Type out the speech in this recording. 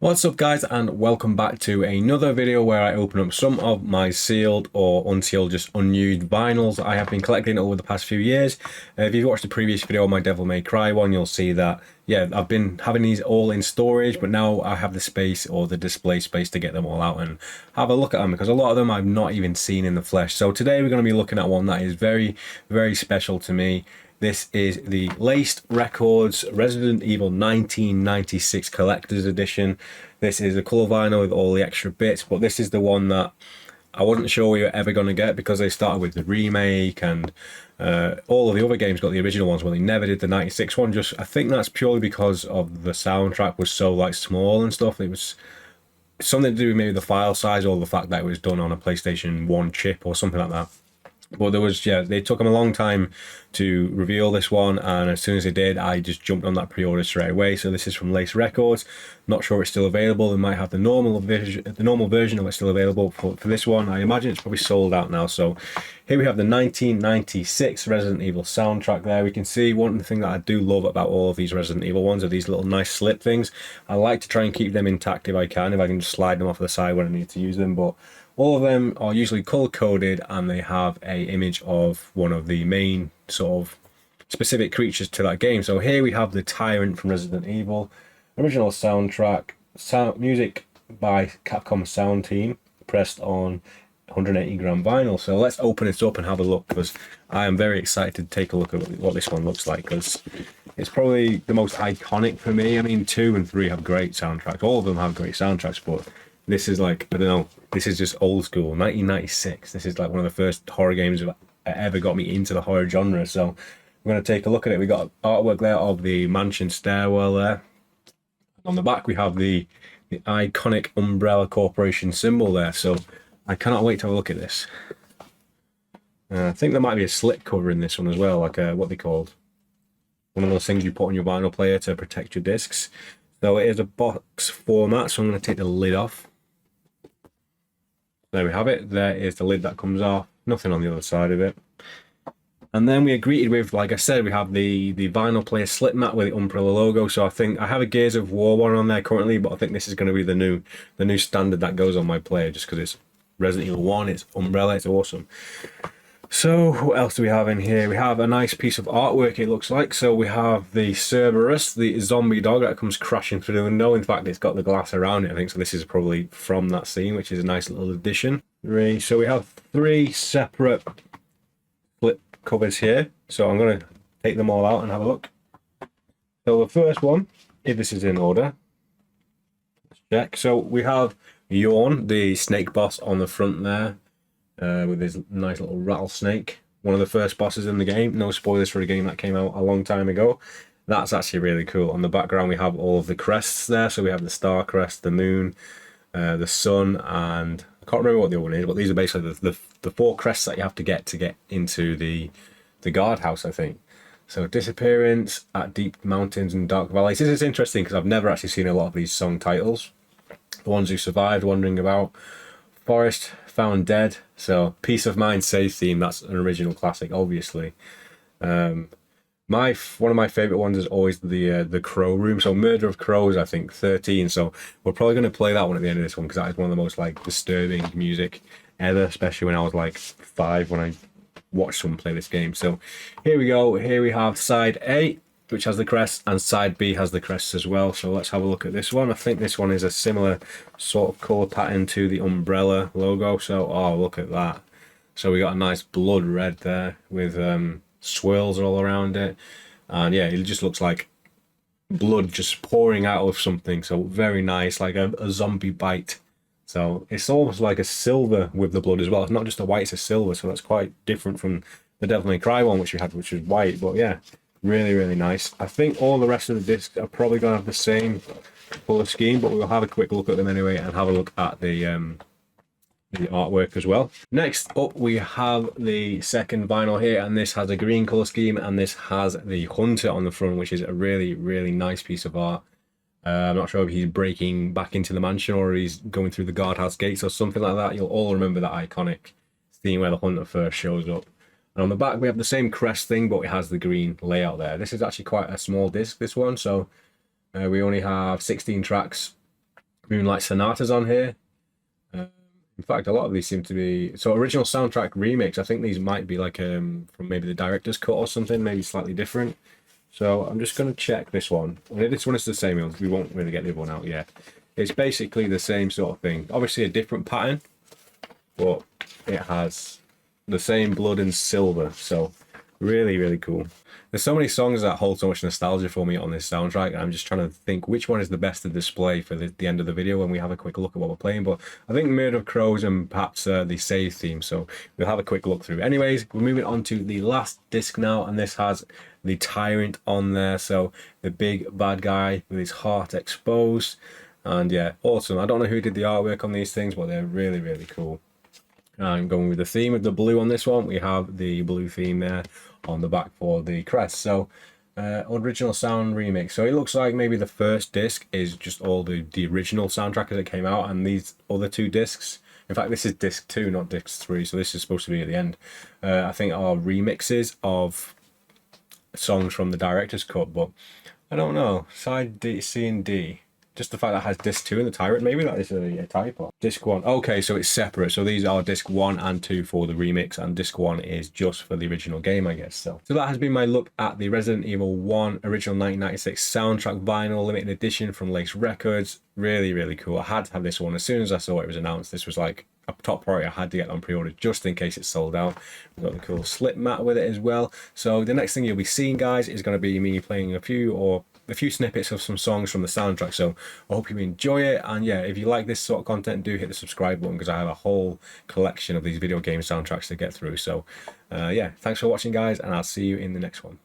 What's up guys, and welcome back to another video where I open up some of my sealed or unsealed, just unused vinyls that I have been collecting over the past few years. If you've watched the previous video, my Devil May Cry one, you'll see that, yeah, I've been having these all in storage, but now I have the space or the display space to get them all out and have a look at them, because a lot of them I've not even seen in the flesh. So today we're going to be looking at one that is very, very special to me. This is the LACED Records Resident Evil 1996 Collector's Edition. This is a colour vinyl with all the extra bits, but this is the one that I wasn't sure we were ever going to get, because they started with the remake and all of the other games got the original ones, but they never did the 96 one. Just, I think that's purely because of the soundtrack was so like small and stuff. It was something to do with maybe the file size or the fact that it was done on a PlayStation 1 chip or something like that. But there was, yeah, they took them a long time to reveal this one, and as soon as they did, I just jumped on that pre-order straight away. So this is from LACED Records. Not sure it's still available. They might have the normal version of it still available for this one. I imagine it's probably sold out now. So here we have the 1996 Resident Evil soundtrack there. We can see one thing that I do love about all of these Resident Evil ones are these little nice slip things. I like to try and keep them intact if I can just slide them off the side when I need to use them. But all of them are usually color coded, and they have a image of one of the main sort of specific creatures to that game. So here we have the Tyrant from Resident Evil, original soundtrack, music by Capcom Sound Team, pressed on 180 gram vinyl. So let's open it up and have a look, because I am very excited to take a look at what this one looks like, because it's probably the most iconic for me. I mean, 2 and 3 have great soundtracks. All of them have great soundtracks, but this is like, I don't know, this is just old school. 1996. This is like one of the first horror games that ever got me into the horror genre. So we're going to take a look at it. We got artwork there of the mansion stairwell there. On the back, we have the iconic Umbrella Corporation symbol there. So I cannot wait to have a look at this. I think there might be a slip cover in this one as well, like what they called. One of those things you put on your vinyl player to protect your discs. So it is a box format, so I'm going to take the lid off. There we have it. There is the lid that comes off. Nothing on the other side of it. And then we are greeted with, like I said, we have the vinyl player slip mat with the Umbrella logo. So I think I have a Gears of War one on there currently, but I think this is going to be the new standard that goes on my player, just because it's Resident Evil 1, it's Umbrella, it's awesome. So what else do we have in here? We have a nice piece of artwork, it looks like. So we have the Cerberus, the zombie dog that comes crashing through the window. In fact, it's got the glass around it, I think. So this is probably from that scene, which is a nice little addition. So we have 3 separate flip covers here. So I'm going to take them all out and have a look. So the first one, if this is in order, let's check. So we have Yawn, the snake boss, on the front there. With his nice little rattlesnake, one of the first bosses in the game. No spoilers for a game that came out a long time ago. That's actually really cool. On the background, we have all of the crests there. So we have the star crest, the moon, the sun, and I can't remember what the other one is, but these are basically the 4 crests that you have to get into the guardhouse, I think. So disappearance at deep mountains and dark valleys. This is interesting because I've never actually seen a lot of these song titles. The ones who survived, wandering about, forest found dead. So peace of mind, safe theme. That's an original classic, obviously. One of my favorite ones is always the crow room. So murder of crows, I think 13. So we're probably going to play that one at the end of this one, because that is one of the most like disturbing music ever, especially when I was like 5 when I watched someone play this game. So here we go. Here we have side A, which has the crest, and side B has the crests as well. So let's have a look at this one. I think this one is a similar sort of colour pattern to the Umbrella logo. So, oh, look at that. So we got a nice blood red there with swirls all around it. And yeah, it just looks like blood just pouring out of something. So very nice, like a zombie bite. So it's almost like a silver with the blood as well. It's not just a white, it's a silver. So that's quite different from the Devil May Cry one, which we had, which was white. But yeah, really, really nice. I think all the rest of the discs are probably going to have the same colour scheme, but we'll have a quick look at them anyway and have a look at the artwork as well. Next up, we have the second vinyl here, and this has a green colour scheme, and this has the Hunter on the front, which is a really, really nice piece of art. I'm not sure if he's breaking back into the mansion or he's going through the guardhouse gates or something like that. You'll all remember that iconic scene where the Hunter first shows up. And on the back, we have the same crest thing, but it has the green layout there. This is actually quite a small disc, this one. So we only have 16 tracks. Moonlight Sonatas on here. In fact, a lot of these seem to be so original soundtrack remix. I think these might be like from maybe the director's cut or something, maybe slightly different. So I'm just going to check this one. This one is the same. We won't really get the other one out yet. It's basically the same sort of thing. Obviously a different pattern, but it has the same blood and silver. So really, really cool. There's so many songs that hold so much nostalgia for me on this soundtrack, and I'm just trying to think which one is the best to display for the end of the video when we have a quick look at what we're playing. But I think Murder of Crows and perhaps the Save theme, so we'll have a quick look through. Anyways, we're moving on to the last disc now, and this has the Tyrant on there, so the big bad guy with his heart exposed. And yeah, awesome. I don't know who did the artwork on these things, but they're really, really cool. I'm going with the theme of the blue on this one. We have the blue theme there on the back for the crest. So original sound remix. So it looks like maybe the first disc is just all the original soundtrack as it came out, and these other two discs, in fact this is disc 2 not disc 3, so this is supposed to be at the end, I think are remixes of songs from the director's cut. But I don't know, side D, C and D, just the fact that it has disc 2 in the Tyrant, maybe that is a typo. Disc 1, okay, so it's separate. So these are disc 1 and 2 for the remix, and disc 1 is just for the original game, I guess. So that has been my look at the Resident Evil 1 original 1996 soundtrack vinyl limited edition from LACED Records. Really, really cool. I had to have this one as soon as I saw it was announced. This was like a top priority. I had to get on pre-order just in case it sold out. We've got the cool slip mat with it as well. So the next thing you'll be seeing, guys, is going to be me playing a few snippets of some songs from the soundtrack. So I hope you enjoy it, and yeah, if you like this sort of content, do hit the subscribe button, because I have a whole collection of these video game soundtracks to get through. So yeah, thanks for watching, guys, and I'll see you in the next one.